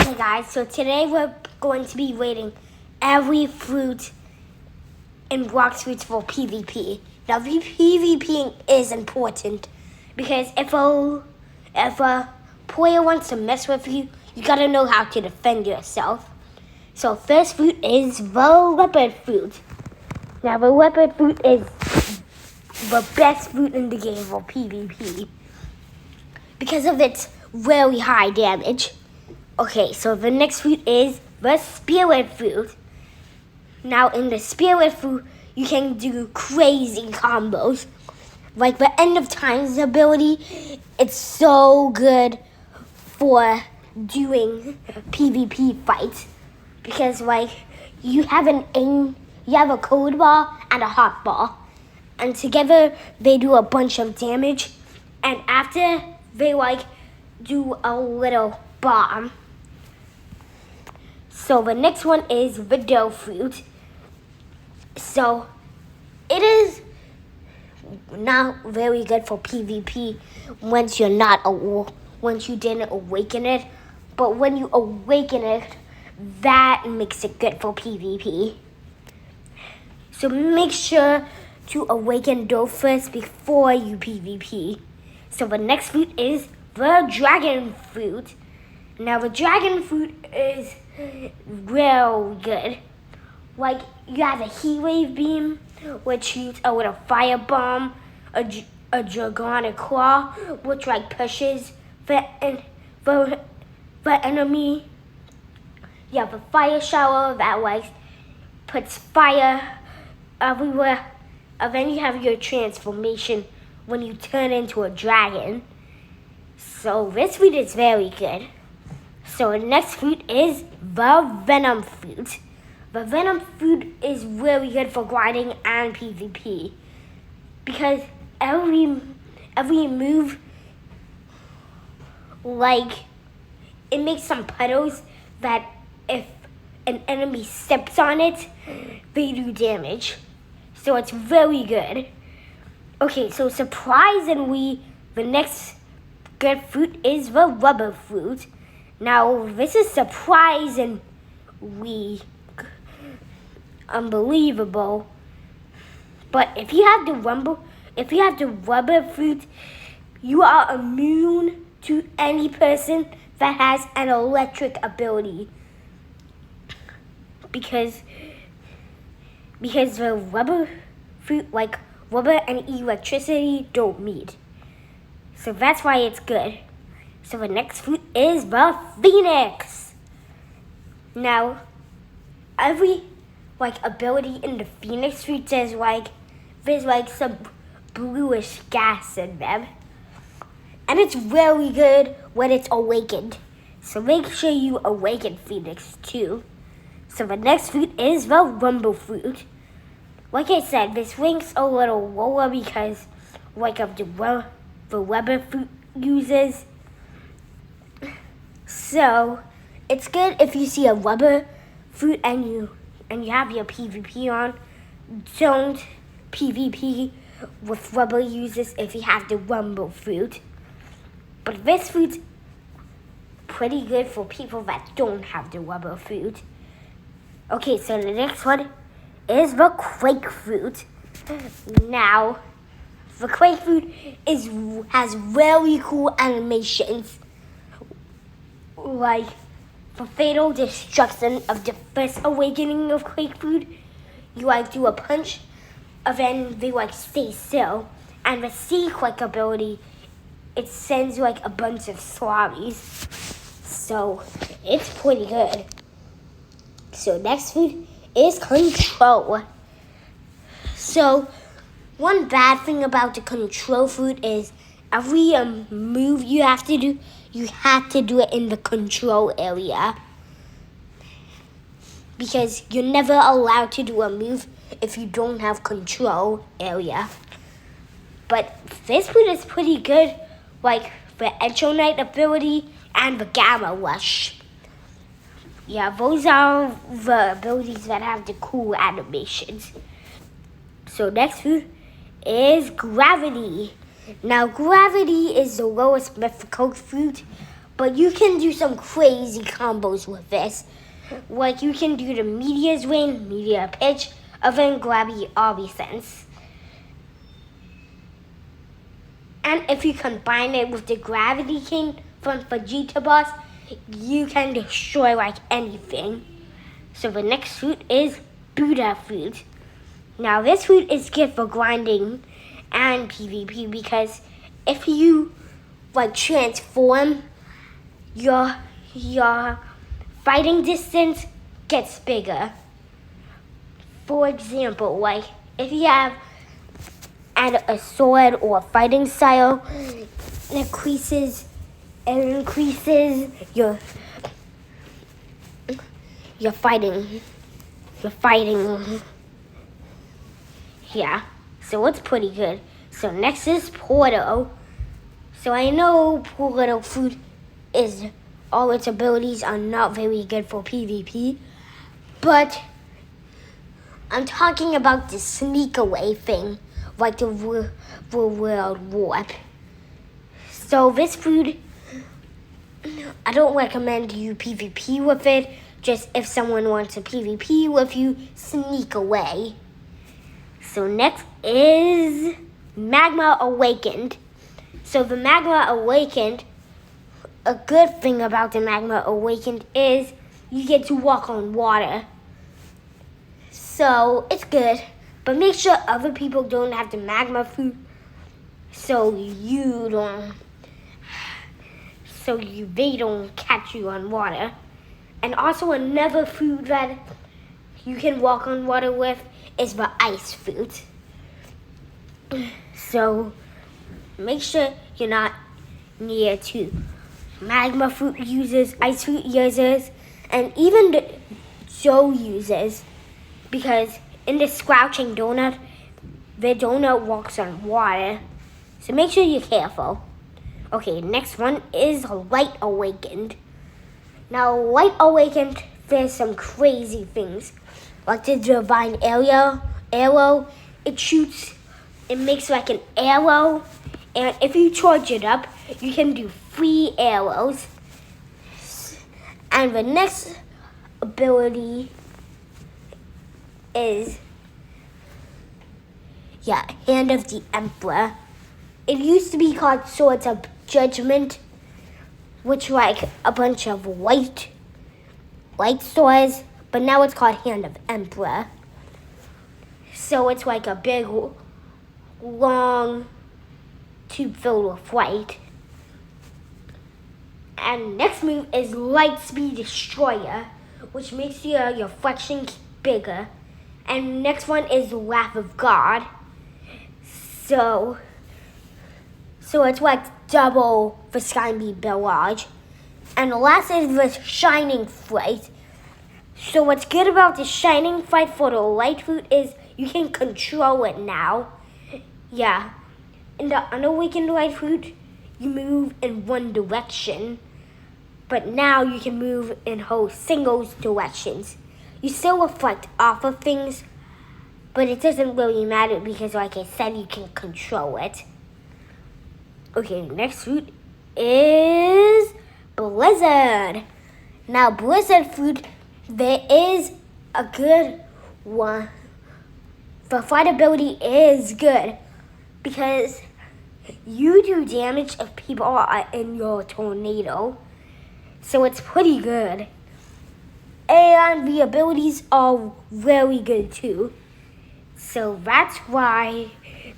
Hey guys, so today we're going to be rating every fruit in blox fruits for PvP. Now PvP is important because if a player wants to mess with you, you gotta know how to defend yourself. So first fruit is the leopard fruit. Now the leopard fruit is the best fruit in the game for PvP because of its very high damage. Okay, so the next fruit is the spirit fruit. Now in the spirit fruit, you can do crazy combos. Like the end of times ability, it's so good for doing PvP fights. Because like you have a cold ball and a hot ball. And together they do a bunch of damage. And after they do a little bomb. So the next one is the dough fruit. So it is not very good for PvP once you didn't awaken it. But when you awaken it, that makes it good for PvP. So make sure to awaken dough first before you PvP. So the next fruit is the dragon fruit. Now the dragon fruit is real good. Like you have a heat wave beam, which shoots out with a fire bomb, a dragonic claw, which pushes the enemy. You have a fire shower that puts fire everywhere. And then you have your transformation when you turn into a dragon. So this fruit is very good. So the next fruit is the venom fruit. The venom fruit is really good for grinding and PvP. Because every move, it makes some puddles that if an enemy steps on it, they do damage. So it's very good. Okay, so surprisingly, the next good fruit is the rubber fruit. Now, this is surprisingly unbelievable. But if you have the rubber fruit, you are immune to any person that has an electric ability. Because the rubber fruit, rubber and electricity don't meet. So that's why it's good. So the next fruit is the phoenix. Now, every ability in the phoenix fruit says there's some bluish gas in them. And it's very good when it's awakened. So make sure you awaken phoenix too. So the next fruit is the rumble fruit. Like I said, this ranks a little lower because of the rubber fruit uses. So it's good if you see a rubber fruit and you have your PvP on. Don't PvP with rubber uses if you have the rumble fruit. But this fruit's pretty good for people that don't have the rubber fruit. Okay, so the next one is the quake fruit. Now, the quake fruit has very cool animations. Like for fatal destruction of the first awakening of quake fruit, you do a punch, and then they stay still. And the sea quake ability, it sends a bunch of swabbies. So it's pretty good. So next fruit is control. So one bad thing about the control fruit is every move you have to do it in the control area. Because you're never allowed to do a move if you don't have control area. But this fruit is pretty good, the Electronite ability and the Gamma Rush. Yeah, those are the abilities that have the cool animations. So next fruit is gravity. Now gravity is the lowest mythical fruit, But you can do some crazy combos with this. Like you can do the media's rain, media pitch, event grabby obby sense. And if you combine it with the Gravity King from Vegeta Boss, you can destroy like anything. So the next fruit is Buddha fruit. Now this fruit is good for grinding and PvP because if you like transform, your fighting distance gets bigger. For example, like if you have a sword or a fighting style, it increases your fighting. Yeah, so it's pretty good. So next is Porto. So I know Porto fruit is all its abilities are not very good for PvP, but I'm talking about the sneak away thing, like the world warp. So this food, I don't recommend you PvP with it. Just if someone wants to PvP with you, sneak away. So next is Magma Awakened. So the Magma Awakened, a good thing about the Magma Awakened is you get to walk on water. So it's good, but make sure other people don't have the magma food they don't catch you on water. And also another food that you can walk on water with is the ice fruit. So make sure you're not near to magma fruit users, ice fruit users, and even the Joe users, because in the Scrouching Donut, the donut walks on water. So make sure you're careful. Okay, next one is Light Awakened. Now, Light Awakened, there's some crazy things. Like the Divine Arrow, it makes like an arrow. And if you charge it up, you can do 3 arrows. And the next ability is, Hand of the Emperor. It used to be called Swords of Judgment, which like a bunch of light swords, but now it's called Hand of Emperor. So it's like a big, long tube filled with light. And next move is Light Speed Destroyer, which makes your flexion bigger. And next one is Wrath of God. So it's like double the Sky Beam Barrage. And the last is the Shining Fight. So what's good about the Shining Fight for the light fruit is you can control it now. Yeah. In the unawakened light fruit, you move in one direction. But now you can move in whole single directions. You still reflect off of things, but it doesn't really matter because, like I said, you can control it. Okay, next fruit is Blizzard. Now, Blizzard fruit, there is a good one. The fight ability is good because you do damage if people are in your tornado. So it's pretty good. And the abilities are very good too. So that's why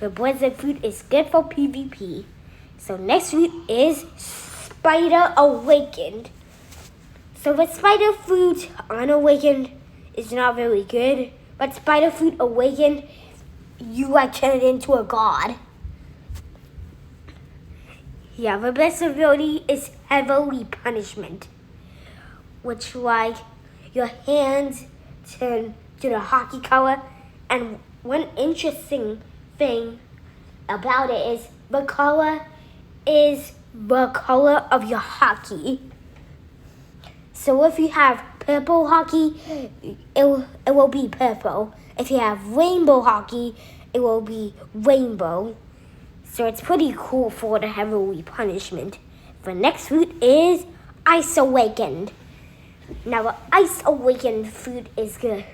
the Blizzard fruit is good for PvP. So next fruit is Spider Awakened. So the Spider fruit unawakened is not very good. But Spider fruit awakened, you like turn it into a god. Yeah, the best ability is Heavily Punishment, which like your hands turn to the hockey color. And one interesting thing about it is the color is the color of your hockey. So if you have purple hockey, it will be purple. If you have rainbow hockey, it will be rainbow. So it's pretty cool for the Heavily Punishment The next food is Ice Awakened. Now, the Ice Awakened food is good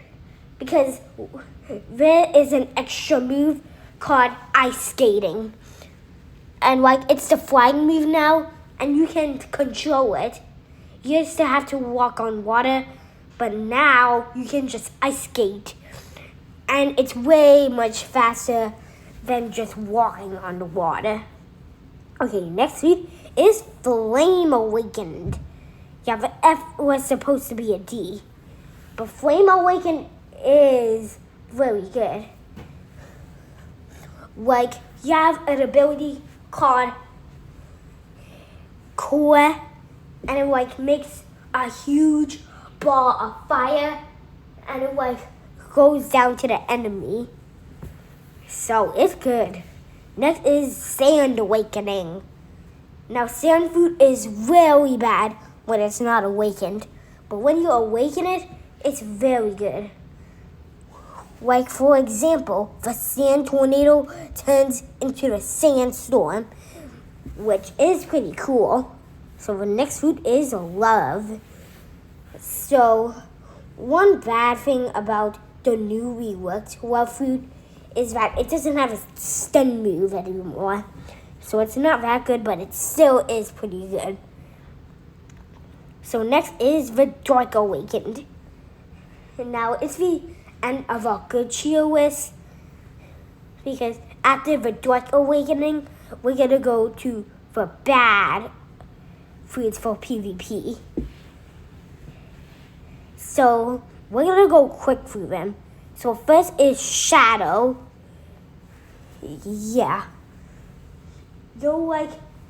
because there is an extra move called Ice Skating. And it's the flying move now, and you can control it. You used to have to walk on water, but now you can just ice skate. And it's way much faster than just walking on the water. Okay, next food is Flame Awakened. Yeah, the F was supposed to be a D. But Flame Awakened is very good. You have an ability called Core, and it makes a huge ball of fire, and it goes down to the enemy. So it's good. Next is Sand Awakening. Now, sand food is really bad when it's not awakened, but when you awaken it, it's very good. For example, the sand tornado turns into the sandstorm, which is pretty cool. So the next food is Love. So one bad thing about the new reworked Love food is that it doesn't have a stun move anymore. So it's not that good, but it still is pretty good. So next is the Dark Awakened. And now it's the end of our good cheer list, because after the Dark Awakening, we're going to go to the bad foods for PvP. So we're going to go quick through them. So first is Shadow. Yeah. Your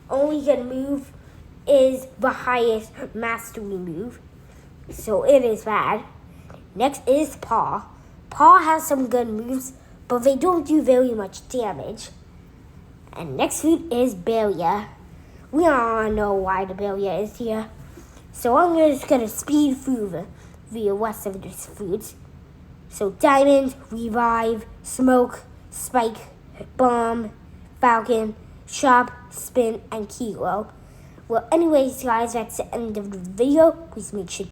only good move is the highest mastery move. So it is bad. Next is Paw. Paw has some good moves, but they don't do very much damage. And next food is Barrier. We all know why the Barrier is here. So I'm just going to speed through the rest of these foods. So Diamond, Revive, Smoke, Spike, Bomb, Falcon, Chop, Spin, and Kilo. Well, anyways, guys, that's the end of the video. Please make sure